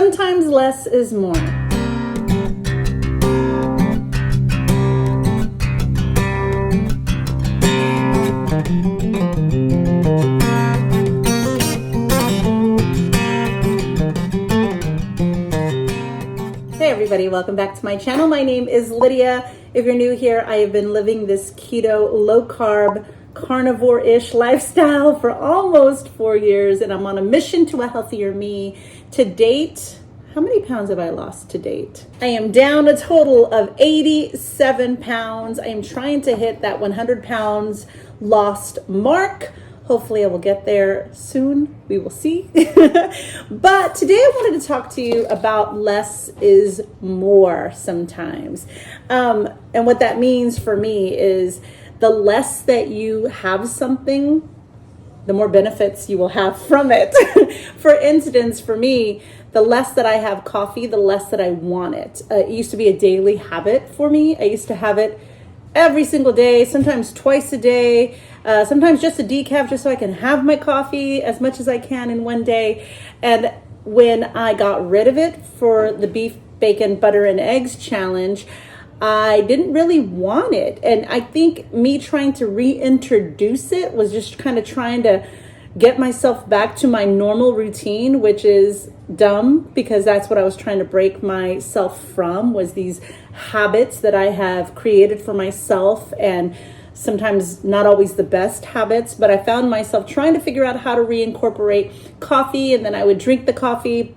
Sometimes less is more. Hey everybody, welcome back to my channel. My name is Lydia. If you're new here, I have been living this keto, low carb, carnivore-ish lifestyle for almost 4 years, and I'm on a mission to a healthier me. To date, how many pounds have I lost to date? I am down a total of 87 pounds. I am trying to hit that 100 pounds lost mark. Hopefully I will get there soon. We will see. But today I wanted to talk to you about less is more sometimes. And what that means for me is the less that you have something, the more benefits you will have from it. For instance, for me, the less that I have coffee, the less that I want it. It used to be a daily habit for me. I used to have it every single day, sometimes twice a day, sometimes just a decaf just so I can have my coffee as much as I can in one day. And when I got rid of it for the beef, bacon, butter, and eggs challenge, I didn't really want it. And I think me trying to reintroduce it was just kind of trying to get myself back to my normal routine, which is dumb because that's what I was trying to break myself from, was these habits that I have created for myself, and sometimes not always the best habits. But I found myself trying to figure out how to reincorporate coffee, and then I would drink the coffee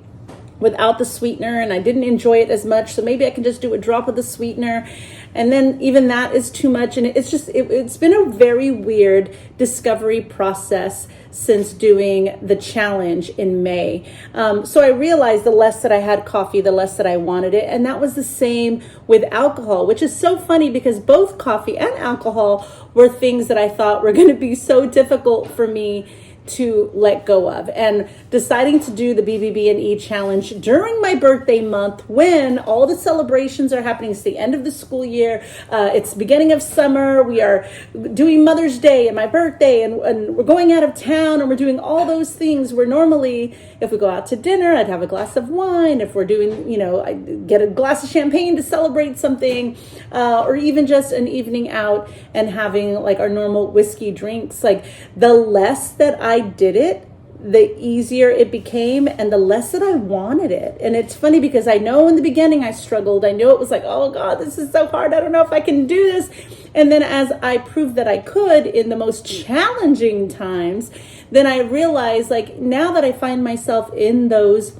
without the sweetener, and I didn't enjoy it as much. So maybe I can just do a drop of the sweetener, and then even that is too much. And it's been a very weird discovery process since doing the challenge in May. So I realized the less that I had coffee, the less that I wanted it. And that was the same with alcohol, which is so funny because both coffee and alcohol were things that I thought were going to be so difficult for me to let go of. And deciding to do the BBB&E challenge during my birthday month, when all the celebrations are happening. It's the end of the school year. It's beginning of summer. We are doing Mother's Day and my birthday, and we're going out of town, and we're doing all those things where normally if we go out to dinner, I'd have a glass of wine. If we're doing, I get a glass of champagne to celebrate something, or even just an evening out and having like our normal whiskey drinks. Like, the less that I did it, the easier it became, and the less that I wanted it. And it's funny because I know in the beginning I struggled. I know it was like, oh God, this is so hard. I don't know if I can do this. And then as I proved that I could in the most challenging times, then I realized, like, now that I find myself in those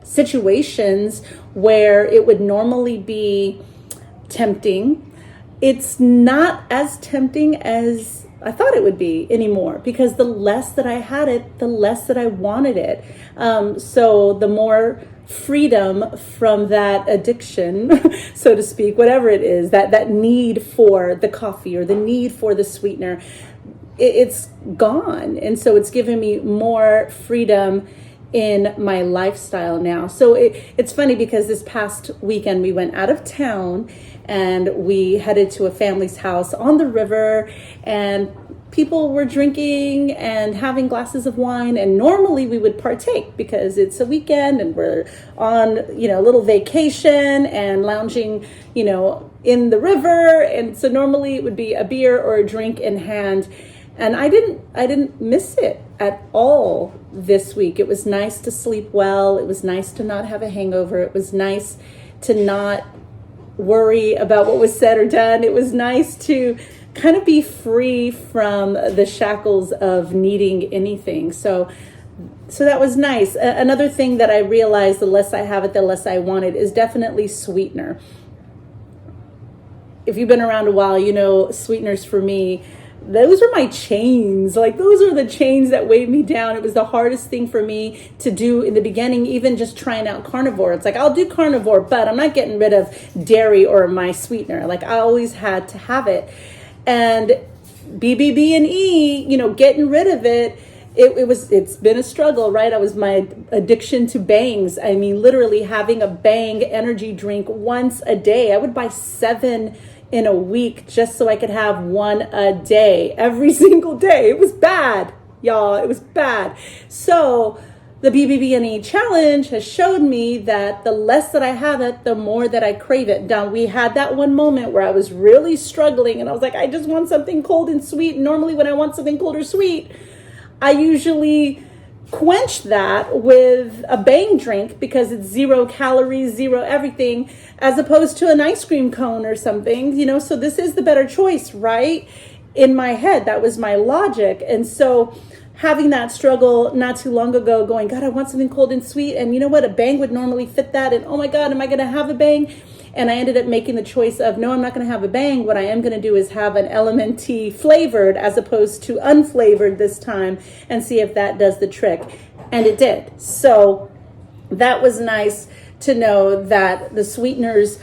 situations where it would normally be tempting, it's not as tempting as I thought it would be anymore, because the less that I had it, the less that I wanted it. So the more freedom from that addiction, so to speak, whatever it is, that need for the coffee or the need for the sweetener, it's gone. And so it's given me more freedom in my lifestyle now. So it's funny because this past weekend we went out of town and we headed to a family's house on the river, and people were drinking and having glasses of wine. And normally we would partake because it's a weekend and we're on, a little vacation and lounging, in the river. And so normally it would be a beer or a drink in hand. And I didn't miss it at all this week. It was nice to sleep well. It was nice to not have a hangover. It was nice to not worry about what was said or done. It was nice to kind of be free from the shackles of needing anything. So that was nice. Another thing that I realized, the less I have it, the less I want it, is definitely sweetener. If you've been around a while, sweeteners for me, those are my chains. Like, those are the chains that weighed me down. It was the hardest thing for me to do in the beginning, even just trying out carnivore. It's like, I'll do carnivore, but I'm not getting rid of dairy or my sweetener. Like, I always had to have it. And BBB&E, getting rid of it, it's been a struggle, right? I was my addiction to bangs. I mean, literally having a Bang energy drink once a day. I would buy 7 in a week just so I could have one a day, every single day. It was bad, y'all. It was bad. So the BBBNE challenge has showed me that the less that I have it, the more that I crave it. Now, we had that one moment where I was really struggling and I was like, I just want something cold and sweet. Normally when I want something cold or sweet, I usually quench that with a Bang drink because it's 0 calories, 0 everything, as opposed to an ice cream cone or something, so this is the better choice, right? In my head, that was my logic. And so having that struggle not too long ago, going, God, I want something cold and sweet. And you know what? A Bang would normally fit that. And oh my God, am I going to have a Bang? And I ended up making the choice of, no, I'm not going to have a Bang. What I am going to do is have an LMNT flavored as opposed to unflavored this time and see if that does the trick. And it did. So that was nice to know that the sweeteners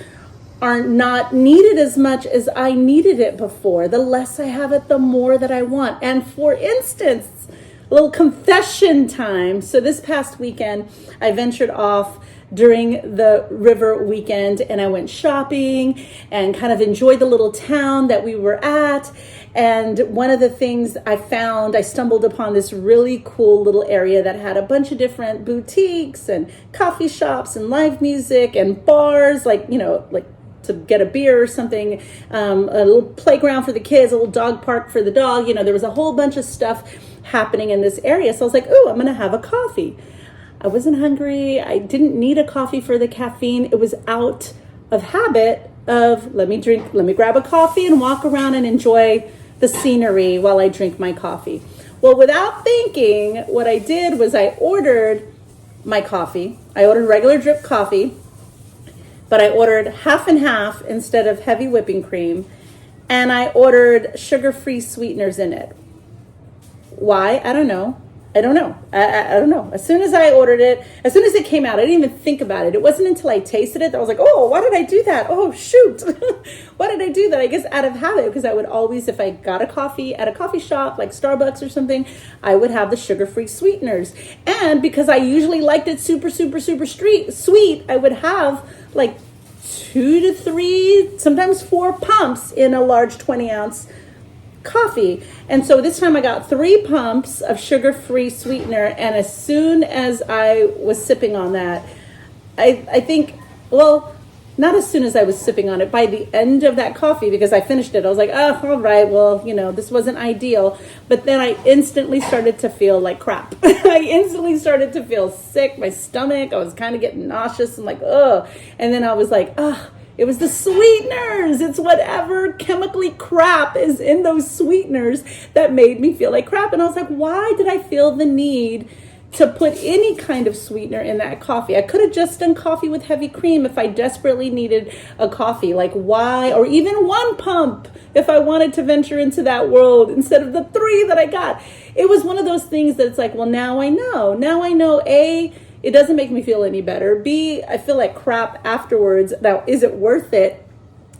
are not needed as much as I needed it before. The less I have it, the more that I want. And for instance, a little confession time. So this past weekend, I ventured off during the river weekend and I went shopping and kind of enjoyed the little town that we were at. And one of the things I found, I stumbled upon this really cool little area that had a bunch of different boutiques and coffee shops and live music and bars, like to get a beer or something, a little playground for the kids, a little dog park for the dog. There was a whole bunch of stuff happening in this area. So I was like, oh, I'm going to have a coffee. I wasn't hungry. I didn't need a coffee for the caffeine. It was out of habit of let me grab a coffee and walk around and enjoy the scenery while I drink my coffee. Well, without thinking, what I did was I ordered my coffee. I ordered regular drip coffee, but I ordered half and half instead of heavy whipping cream. And I ordered sugar-free sweeteners in it. Why? I don't know. I don't know. As soon as I ordered it, as soon as it came out, I didn't even think about it. It wasn't until I tasted it that I was like, oh, why did I do that? Oh, shoot. Why did I do that? I guess out of habit, because I would always, if I got a coffee at a coffee shop like Starbucks or something, I would have the sugar-free sweeteners. And because I usually liked it super, super, super sweet, I would have like 2 to 3, sometimes 4 pumps in a large 20-ounce coffee. And so this time I got 3 pumps of sugar-free sweetener, and as soon as I was sipping on that, I think, well, not as soon as I was sipping on it, by the end of that coffee, because I finished it, I was like, oh, all right, well, this wasn't ideal. But then I instantly started to feel like crap. I instantly started to feel sick, my stomach, I was kind of getting nauseous and like, ugh. And then I was like, ugh. It was the sweeteners. It's whatever chemically crap is in those sweeteners that made me feel like crap. And I was like, why did I feel the need to put any kind of sweetener in that coffee? I could have just done coffee with heavy cream if I desperately needed a coffee. Like why? Or even 1 pump if I wanted to venture into that world instead of the 3 that I got. It was one of those things that it's like, well, now I know. Now I know, A, it doesn't make me feel any better. B, I feel like crap afterwards. Now, is it worth it?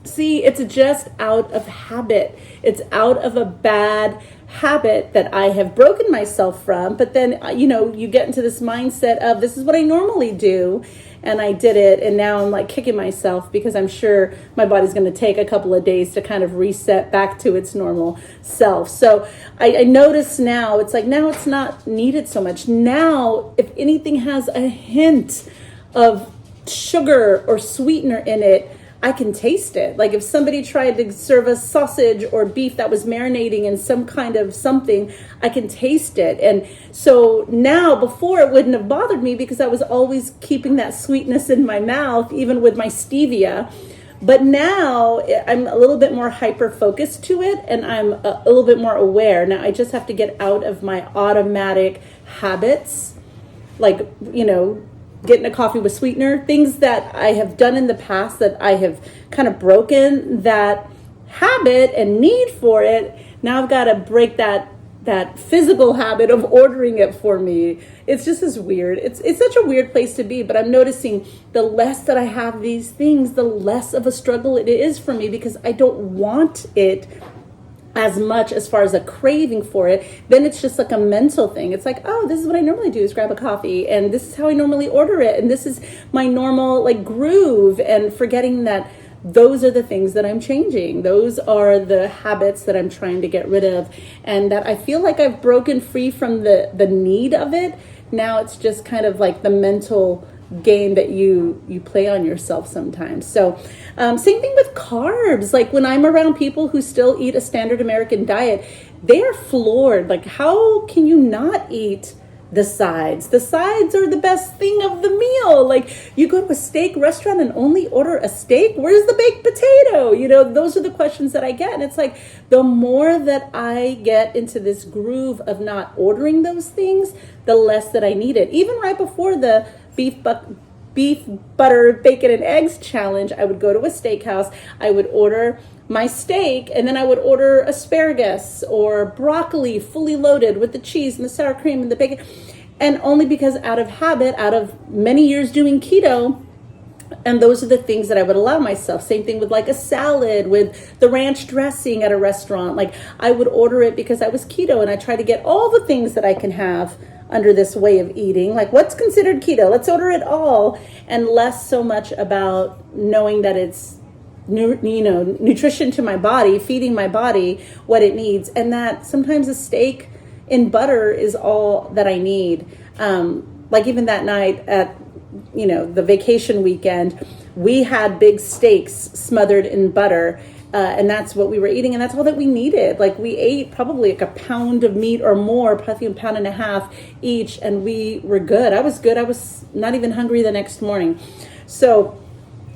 C, it's just out of habit. It's out of a bad habit that I have broken myself from. But then, you get into this mindset of this is what I normally do. And I did it. And now I'm like kicking myself because I'm sure my body's going to take a couple of days to kind of reset back to its normal self. So I notice now, it's like now it's not needed so much. Now, if anything has a hint of sugar or sweetener in it, I can taste it. Like if somebody tried to serve a sausage or beef that was marinating in some kind of something, I can taste it. And so now, before it wouldn't have bothered me because I was always keeping that sweetness in my mouth, even with my stevia. But now I'm a little bit more hyper focused to it and I'm a little bit more aware. Now I just have to get out of my automatic habits, like, getting a coffee with sweetener, things that I have done in the past that I have kind of broken that habit and need for it. Now I've got to break that physical habit of ordering it for me. It's just as weird. It's such a weird place to be, but I'm noticing the less that I have these things, the less of a struggle it is for me because I don't want it as much as far as a craving for it. Then it's just like a mental thing. It's like, oh, this is what I normally do is grab a coffee and this is how I normally order it. And this is my normal like groove, and forgetting that those are the things that I'm changing. Those are the habits that I'm trying to get rid of, and that I feel like I've broken free from the need of it. Now it's just kind of like the mental game that you play on yourself sometimes. So same thing with carbs. Like when I'm around people who still eat a standard American diet, they are floored. Like, how can you not eat the sides? The sides are the best thing of the meal. Like, you go to a steak restaurant and only order a steak? Where's the baked potato? You know, those are the questions that I get. And it's like, the more that I get into this groove of not ordering those things, the less that I need it. Even right before the beef, butter, bacon, and eggs challenge, I would go to a steakhouse, I would order my steak, and then I would order asparagus or broccoli fully loaded with the cheese and the sour cream and the bacon. And only because out of habit, out of many years doing keto, and those are the things that I would allow myself. Same thing with like a salad with the ranch dressing at a restaurant. Like, I would order it because I was keto, and I try to get all the things that I can have under this way of eating. Like, what's considered keto? Let's order it all, and less so much about knowing that it's nutrition to my body, feeding my body what it needs, and that sometimes a steak in butter is all that I need. Like even that night at the vacation weekend, we had big steaks smothered in butter, and that's what we were eating, and that's all that we needed. Like, we ate probably like a pound of meat or more, probably a pound and a half each, and we were good. I was good. I was not even hungry the next morning. So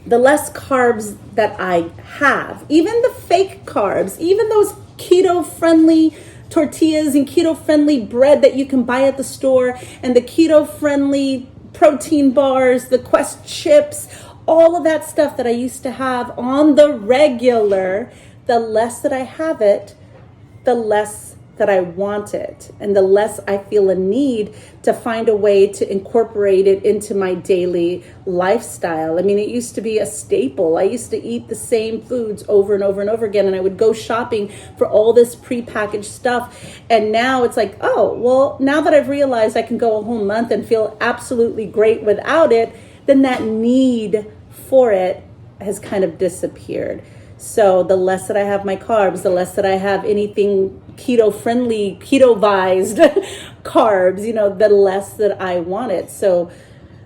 the less carbs that I have, even the fake carbs, even those keto-friendly tortillas and keto-friendly bread that you can buy at the store, and the keto-friendly protein bars, the Quest chips, all of that stuff that I used to have on the regular, the less that I have it, the less that I want it, and the less I feel a need to find a way to incorporate it into my daily lifestyle. I mean, it used to be a staple. I used to eat the same foods over and over and over again, and I would go shopping for all this prepackaged stuff. And now it's like, oh, well, now that I've realized I can go a whole month and feel absolutely great without it, then that need for it has kind of disappeared. So the less that I have my carbs, the less that I have anything keto-friendly, keto-vised carbs, the less that I want it. So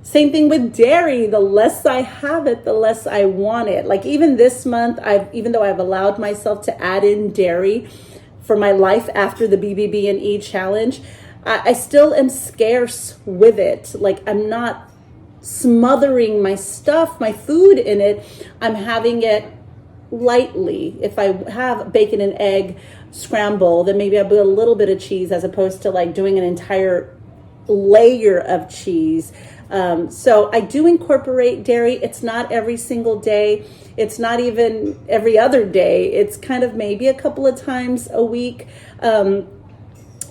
same thing with dairy. The less I have it, the less I want it. Like even this month, even though I've allowed myself to add in dairy for my life after the BBB and E challenge, I still am scarce with it. Like, I'm not smothering my stuff, my food in it. I'm having it lightly. If I have bacon and egg scramble, then maybe I'll put a little bit of cheese as opposed to like doing an entire layer of cheese. So I do incorporate dairy. It's not every single day. It's not even every other day. It's kind of maybe a couple of times a week.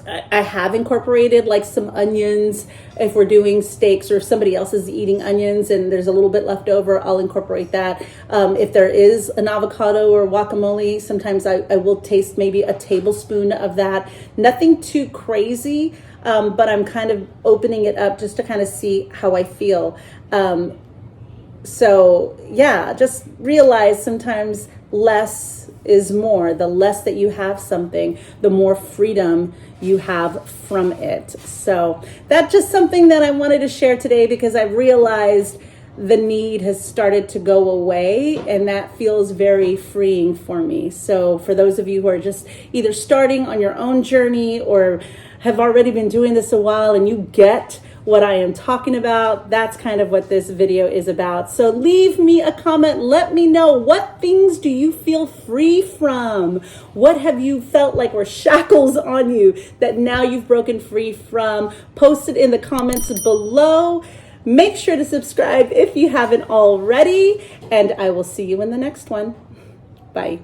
I have incorporated like some onions. If we're doing steaks or somebody else is eating onions and there's a little bit left over, I'll incorporate that. If there is an avocado or guacamole, sometimes I will taste maybe a tablespoon of that. Nothing too crazy, but I'm kind of opening it up just to kind of see how I feel. So yeah, just realize sometimes less is more. The less that you have something, the more freedom you have from it. So that's just something that I wanted to share today, because I've realized the need has started to go away, and that feels very freeing for me. So for those of you who are just either starting on your own journey or have already been doing this a while and you get what I am talking about, that's kind of what this video is about. So leave me a comment. Let me know, what things do you feel free from? What have you felt like were shackles on you that now you've broken free from? Post it in the comments below. Make sure to subscribe if you haven't already, and I will see you in the next one. Bye.